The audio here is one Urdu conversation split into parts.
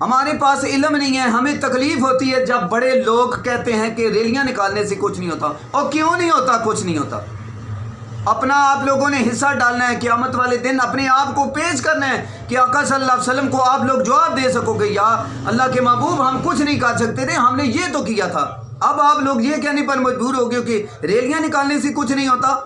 ہمارے پاس علم نہیں ہے. ہمیں تکلیف ہوتی ہے جب بڑے لوگ کہتے ہیں کہ ریلیاں نکالنے سے کچھ نہیں ہوتا. اور کیوں نہیں ہوتا؟ کچھ نہیں ہوتا. اپنا آپ لوگوں نے حصہ ڈالنا ہے. قیامت والے دن اپنے آپ کو پیش کرنا ہے کہ آقا صلی اللہ علیہ وسلم کو آپ لوگ جواب دے سکو گے یا اللہ کے محبوب ہم کچھ نہیں کر سکتے تھے, ہم نے یہ تو کیا تھا. اب آپ لوگ یہ کہنے پر مجبور ہو گئے کہ ریلیاں نکالنے سے کچھ نہیں ہوتا.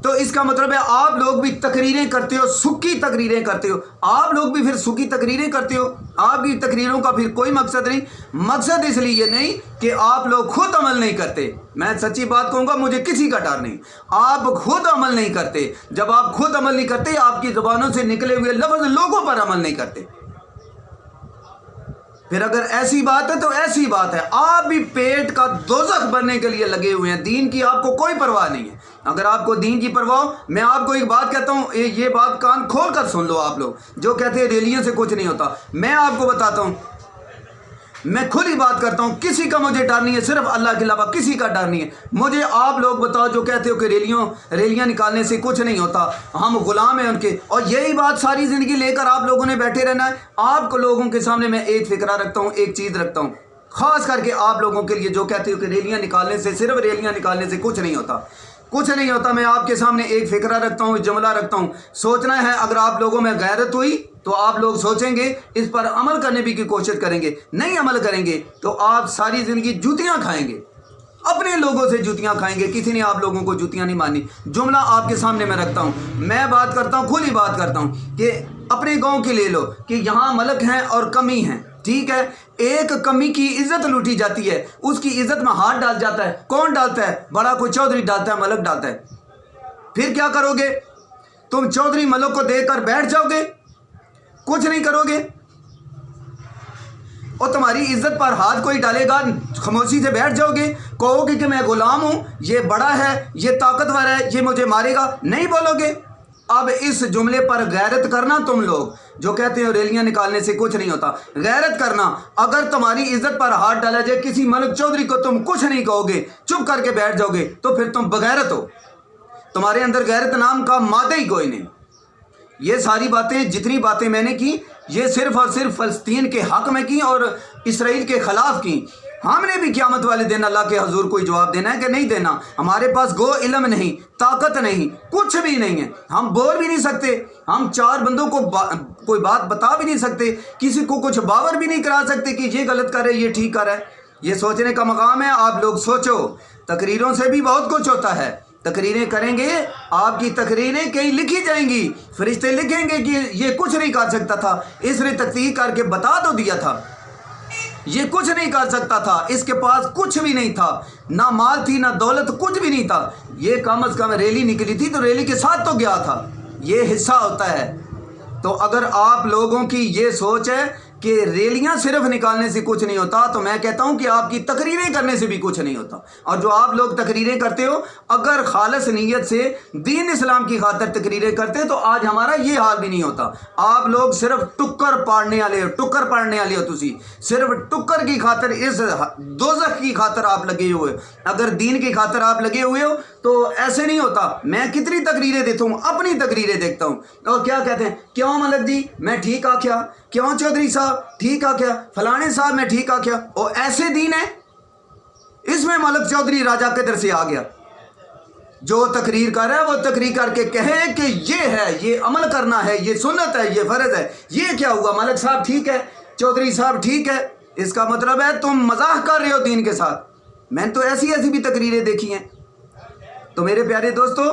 تو اس کا مطلب ہے آپ لوگ بھی تقریریں کرتے ہو, سکی تقریریں کرتے ہو. آپ لوگ بھی پھر سکی تقریریں کرتے ہو. آپ کی تقریروں کا پھر کوئی مقصد نہیں. مقصد اس لیے نہیں کہ آپ لوگ خود عمل نہیں کرتے. میں سچی بات کہوں گا, مجھے کسی کا ڈر نہیں. آپ خود عمل نہیں کرتے. جب آپ خود عمل نہیں کرتے, آپ کی زبانوں سے نکلے ہوئے لفظ لوگوں پر عمل نہیں کرتے. پھر اگر ایسی بات ہے تو ایسی بات ہے. آپ بھی پیٹ کا دوزخ بننے کے لیے لگے ہوئے ہیں. دین کی آپ کو کوئی پرواہ نہیں ہے. اگر آپ کو دین کی پرواہ, میں آپ کو ایک بات کہتا ہوں, یہ بات کان کھول کر سن لو. آپ لوگ جو کہتے ہیں ریلیوں سے کچھ نہیں ہوتا, میں آپ کو بتاتا ہوں, میں کھلی بات کرتا ہوں, کسی کا مجھے ڈر نہیں ہے, صرف اللہ کے علاوہ کسی کا ڈر نہیں ہے. مجھے آپ لوگ بتاؤ جو کہتے ہو کہ ریلیاں نکالنے سے کچھ نہیں ہوتا, ہم غلام ہیں ان کے, اور یہی بات ساری زندگی لے کر آپ لوگوں نے بیٹھے رہنا ہے. آپ کو لوگوں کے سامنے میں ایک فکرہ رکھتا ہوں, ایک چیز رکھتا ہوں, خاص کر کے آپ لوگوں کے لیے جو کہتے ہو کہ ریلیاں نکالنے سے, صرف ریلیاں نکالنے سے کچھ نہیں ہوتا. کچھ نہیں ہوتا. میں آپ کے سامنے ایک فکرہ رکھتا ہوں, جملہ رکھتا ہوں. سوچنا ہے, اگر آپ لوگوں میں غیرت ہوئی تو آپ لوگ سوچیں گے, اس پر عمل کرنے کی کوشش کریں گے. نہیں عمل کریں گے تو آپ ساری زندگی جوتیاں کھائیں گے, اپنے لوگوں سے جوتیاں کھائیں گے. کسی نے آپ لوگوں کو جوتیاں نہیں مانی. جملہ آپ کے سامنے میں رکھتا ہوں, میں بات کرتا ہوں, کھلی بات کرتا ہوں کہ اپنے گاؤں کی لے لو کہ یہاں ملک ہیں اور کمی ہیں, ٹھیک ہے. ایک کمی کی عزت لوٹی جاتی ہے, اس کی عزت میں ہاتھ ڈال جاتا ہے. کون ڈالتا ہے؟ بڑا کوئی چودھری ڈالتا ہے, ملک ڈالتا ہے. پھر کیا کرو گے تم؟ چودھری ملک کو دیکھ کر بیٹھ جاؤ گے, کچھ نہیں کرو گے. اور تمہاری عزت پر ہاتھ کوئی ڈالے گا, خاموشی سے بیٹھ جاؤ گے. کہو گے کہ میں غلام ہوں, یہ بڑا ہے, یہ طاقتور ہے, یہ مجھے مارے گا, نہیں بولو گے. اب اس جملے پر غیرت کرنا, تم لوگ جو کہتے ہو ریلیاں نکالنے سے کچھ نہیں ہوتا, غیرت کرنا. اگر تمہاری عزت پر ہاتھ ڈالا جائے کسی ملک چودھری کو, تم کچھ نہیں کہو گے, چپ کر کے بیٹھ جاؤ گے, تو پھر تم بغیرت ہو. تمہارے اندر غیرت نام کا مادہ ہی کوئی نہیں. یہ ساری باتیں, جتنی باتیں میں نے کی, یہ صرف اور صرف فلسطین کے حق میں کی اور اسرائیل کے خلاف کی. ہم نے بھی قیامت والے دن اللہ کے حضور کوئی جواب دینا ہے کہ نہیں دینا. ہمارے پاس گو علم نہیں, طاقت نہیں, کچھ بھی نہیں ہے. ہم بول بھی نہیں سکتے, ہم چار بندوں کو کوئی بات بتا بھی نہیں سکتے, کسی کو کچھ باور بھی نہیں کرا سکتے کہ یہ غلط کر رہے, یہ ٹھیک کر رہا ہے. یہ سوچنے کا مقام ہے. آپ لوگ سوچو. تقریروں سے بھی بہت کچھ ہوتا ہے. تقریریں کریں گے, آپ کی تقریریں کہیں لکھی جائیں گی, فرشتے لکھیں گے کہ یہ کچھ نہیں کر سکتا تھا, اس نے تحقیق کر کے بتا تو دیا تھا, یہ کچھ نہیں کر سکتا تھا, اس کے پاس کچھ بھی نہیں تھا, نہ مال تھی نہ دولت, کچھ بھی نہیں تھا. یہ کم از کم ریلی نکلی تھی تو ریلی کے ساتھ تو گیا تھا. یہ حصہ ہوتا ہے. تو اگر آپ لوگوں کی یہ سوچ ہے کہ ریلیاں صرف نکالنے سے کچھ نہیں ہوتا, تو میں کہتا ہوں کہ آپ کی تقریریں کرنے سے بھی کچھ نہیں ہوتا. اور جو آپ لوگ تقریریں کرتے ہو, اگر خالص نیت سے دین اسلام کی خاطر تقریریں کرتے تو آج ہمارا یہ حال بھی نہیں ہوتا. آپ لوگ صرف ٹکر پاڑنے والے ہو, ٹکر پاڑنے والے ہو. تسی صرف ٹکر کی خاطر, اس دوزخ کی خاطر آپ لگے ہوئے. اگر دین کی خاطر آپ لگے ہوئے ہو تو ایسے نہیں ہوتا. میں کتنی تقریریں دیتا ہوں, اپنی تقریریں دیکھتا ہوں, اور کیا کہتے ہیں, کیوں ملک جی میں ٹھیک آ کیا, کیوں چودھری صاحب ٹھیک آ کیا, فلانے صاحب میں ٹھیک آ کیا. اور ایسے دین ہے, اس میں ملک چودھری راجہ قدر سے آ گیا. جو تقریر کر رہا ہے وہ تقریر کر کے کہے کہ یہ ہے, یہ عمل کرنا ہے, یہ سنت ہے, یہ فرض ہے. یہ کیا ہوا, ملک صاحب ٹھیک ہے, چودھری صاحب ٹھیک ہے, اس کا مطلب ہے تم مزاح کر رہے ہو دین کے ساتھ. میں نے تو ایسی بھی تقریریں دیکھی ہیں. تو میرے پیارے دوستو,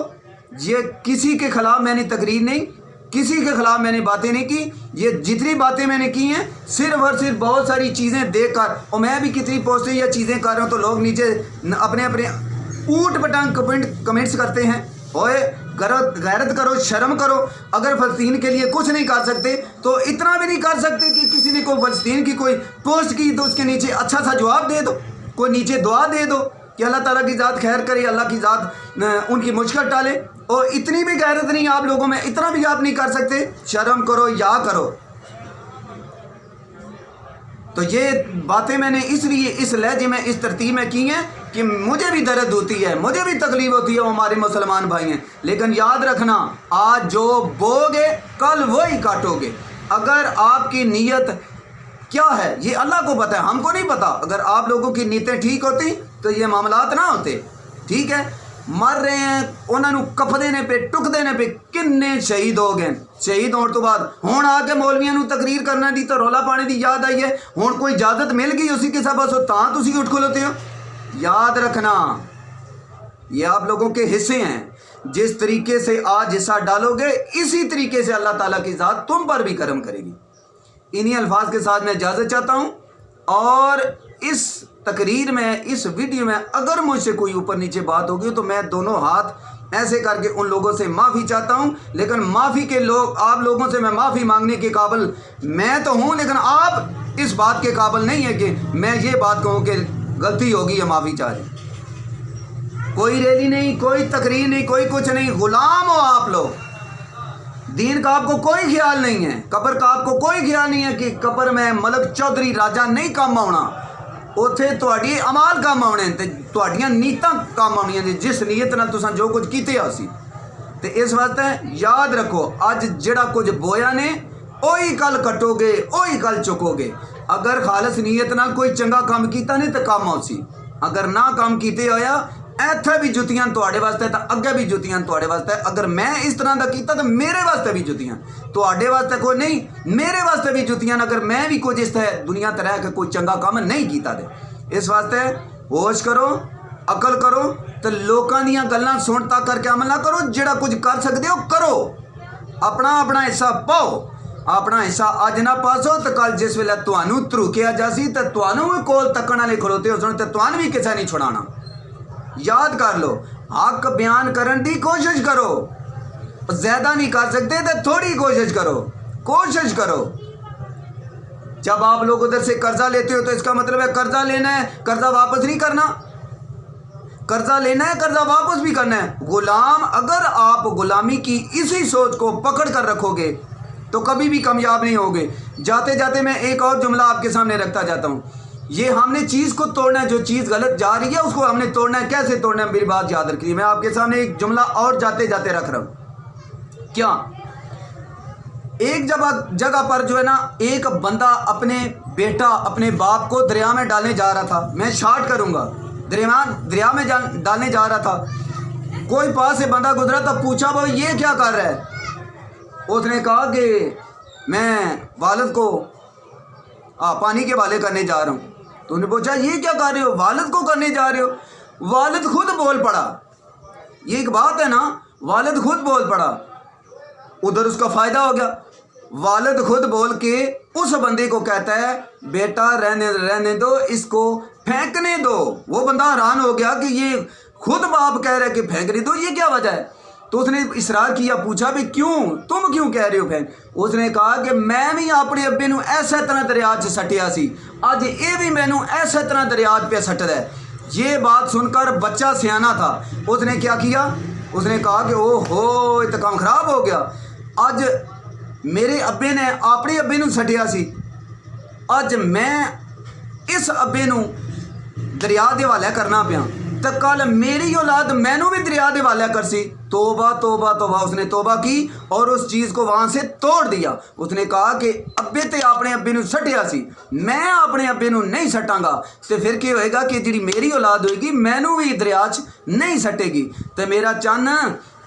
یہ کسی کے خلاف میں نے تقریر نہیں, کسی کے خلاف میں نے باتیں نہیں کی. یہ جتنی باتیں میں نے کی ہیں صرف اور صرف بہت ساری چیزیں دیکھ کر, اور میں بھی کتنی پوسٹیں یا چیزیں کر رہا ہوں تو لوگ نیچے اپنے اپنے اوٹ پٹانگ کمنٹس کرتے ہیں. اوئے غیرت کرو, شرم کرو. اگر فلسطین کے لیے کچھ نہیں کر سکتے تو اتنا بھی نہیں کر سکتے کہ کسی نے کوئی فلسطین کی کوئی پوسٹ کی تو اس کے نیچے اچھا سا جواب دے دو, کوئی نیچے دعا دے دو کہ اللہ تعالیٰ کی ذات خیر کرے, اللہ کی ذات ان کی مشکل ٹالے. اور اتنی بھی غیرت نہیں آپ لوگوں میں, اتنا بھی آپ نہیں کر سکتے. شرم کرو یا کرو. تو یہ باتیں میں نے اس لیے اس لہجے میں, اس ترتیب میں کی ہیں کہ مجھے بھی درد ہوتی ہے, مجھے بھی تکلیف ہوتی ہے, وہ ہمارے مسلمان بھائی ہیں. لیکن یاد رکھنا, آج جو بو گے کل وہی کاٹو گے. اگر آپ کی نیت کیا ہے یہ اللہ کو پتہ ہے, ہم کو نہیں پتا. اگر آپ لوگوں کی نیتیں ٹھیک ہوتی تو یہ معاملات نہ ہوتے. ٹھیک ہے, مر رہے ہیں, انہوں نے کف دینے پہ ٹک دینے پہ کنے شہید ہو گئے. شہید ہونے تو بعد ہوں آ کے مولویاں نو تقریر کرنا دی تو رولا پانے دی یاد آئی ہے. ہوں کوئی اجازت مل گئی اسی کے سبب سے تاں تسی اٹھ کھلوتے ہو. یاد رکھنا یہ آپ لوگوں کے حصے ہیں. جس طریقے سے آج حصہ ڈالو گے اسی طریقے سے اللہ تعالیٰ کی ذات تم پر بھی کرم کرے گی. انہی الفاظ کے ساتھ میں اجازت چاہتا ہوں, اور اس تقریر میں, اس ویڈیو میں اگر مجھ سے کوئی اوپر نیچے بات ہوگی تو میں دونوں ہاتھ ایسے کر کے ان لوگوں سے معافی چاہتا ہوں. لیکن معافی کے لوگ, آپ لوگوں سے میں معافی مانگنے کے قابل میں تو ہوں, لیکن آپ اس بات کے قابل نہیں ہے کہ میں یہ بات کہوں کہ غلطی ہوگی یا معافی چاہ رہے. کوئی ریلی نہیں, کوئی تقریر نہیں, کوئی کچھ نہیں. غلام ہو آپ لوگ. دین کا آپ کو کوئی خیال نہیں ہے, قبر کا آپ کو کوئی خیال نہیں ہے کہ قبر میں ملک چودھری راجہ نہیں کام آنا. اتنے تہاڈی عمال کام آنے, تہاڈیاں نیتاں کام آنیاں نے, جس نیت نال تساں جو کچھ کیتے ہو سی. تے اس واسطے یاد رکھو, اج جڑا کچھ بویا نے اوہی کل کٹو گے, اوہی کل چکو گے. اگر خالص نیت نال کوئی چنگا کام کیتا نہیں تو کام آؤ سی. اگر نہ کام کیتے ہویا ایتھے بھی جتیاں تواڈے واسطے تے اگے بھی جتیاں تواڈے واسطے. اگر میں اس طرح دا کیتا تو میرے واسطے بھی جتیاں, تواڈے واسطے کوئی نہیں, میرے واسطے بھی جتیاں. اگر میں بھی کچھ اس طرح دنیا تے رہ کے کوئی چنگا کام نہیں کیتا دے. اس واسطے ہوش کرو, عقل کرو, تے لوکاں دیاں گلاں سنتا کر کے عمل نہ کرو. جڑا کچھ کر سکدے ہو کرو, اپنا اپنا حصہ پاؤ. اپنا حصہ اج نہ پاسو تو کل جس ویلے تانوں تروکیا جاسی تے تانوں بھی کول تکن والے کھلوتے ہو سن تے تانوں بھی کسے نہیں چھڑانا. یاد کر لو, حق بیان کرن دی کوشش کرو. زیادہ نہیں کر سکتے تو تھوڑی کوشش کرو, کوشش کرو. جب آپ لوگ ادھر سے قرضہ لیتے ہو تو اس کا مطلب ہے قرضہ لینا ہے, قرضہ واپس نہیں کرنا. قرضہ لینا ہے, قرضہ واپس بھی کرنا ہے. غلام, اگر آپ غلامی کی اسی سوچ کو پکڑ کر رکھو گے تو کبھی بھی کامیاب نہیں ہوگے. جاتے جاتے میں ایک اور جملہ آپ کے سامنے رکھتا جاتا ہوں. یہ ہم نے چیز کو توڑنا ہے, جو چیز غلط جا رہی ہے اس کو ہم نے توڑنا ہے. کیسے توڑنا ہے میری بات یاد رکھیے. میں آپ کے سامنے ایک جملہ اور جاتے جاتے رکھ رہا ہوں. کیا ایک جگہ پر جو ہے نا, ایک بندہ اپنے بیٹا, اپنے باپ کو دریا میں ڈالنے جا رہا تھا. میں شارٹ کروں گا, دریا میں ڈالنے جا رہا تھا. کوئی پاس سے بندہ گزرا تو پوچھا وہ یہ کیا کر رہا ہے. اس نے کہا کہ میں والد کو پانی کے حوالے کرنے جا رہا ہوں. تو انہوں نے پوچھا یہ کیا کر رہے ہو, والد کو کرنے جا رہے ہو. والد خود بول پڑا. یہ ایک بات ہے نا, والد خود بول پڑا. ادھر اس کا فائدہ ہو گیا. والد خود بول کے اس بندے کو کہتا ہے بیٹا رہنے دو, اس کو پھینکنے دو. وہ بندہ حیران ہو گیا کہ یہ خود باپ کہہ رہا ہے کہ پھینکنے دو, یہ کیا وجہ ہے. تو اس نے اصرار کیا, پوچھا بھی کیوں, تم کیوں کہہ رہے ہو پھینک. اس نے کہا کہ میں بھی اپنے ابے نو ایسے طرح دریا چ سٹیا سی, اج یہ بھی مینو ایسے طرح دریا پہ سٹ رہا ہے. یہ بات سن کر بچہ سیانا تھا. اس نے کیا کیا, اس نے کہا کہ او ہو یہ تو کام خراب ہو گیا. اج میرے ابے نے اپنے ابے نو سٹیا سی, اج میں اس ابے نو دریا دے حوالے کرنا پیا تو کل میری اولاد مینو بھی دریا دے حوالے کر سی. توبہ توبہ توبہ. اس نے توبہ کی اور اس چیز کو وہاں سے توڑ دیا. اس نے کہا کہ ابے تے اپنے ابے نو سٹیا سی, میں اپنے ابے نو نہیں سٹاں گا تو پھر کیا ہوئے گا کہ جڑی میری اولاد ہوئے گی مینو بھی دریا چ نہیں سٹے گی. تو میرا چن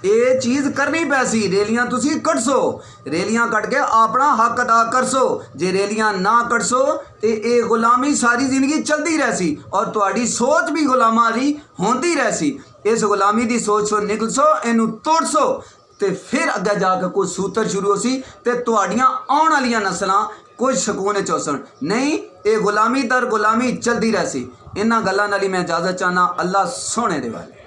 یہ چیز کرنی پیسی. ریلیاں تسی کٹ سو, ریلیاں کٹ کے اپنا حق ادا کر سو. جے ریلیاں نہ کٹ سو تے اے غلامی ساری زندگی چلتی رہ سی اور تہاڈی سوچ بھی غلاماں دی ہوندی رہ سی. اس غلامی دی سوچ سو نکل سو, اینو توڑ سو تے پھر اگے جا کے کوئی سوتر شروع ہو سی تے تہاڈیاں آن والیاں نسلاں کوئی سکون چوسن نہیں. اے غلامی در غلامی چلتی رہ سی. انہاں گلاں نال میں اجازت چاہنا. اللہ سونے دے والے.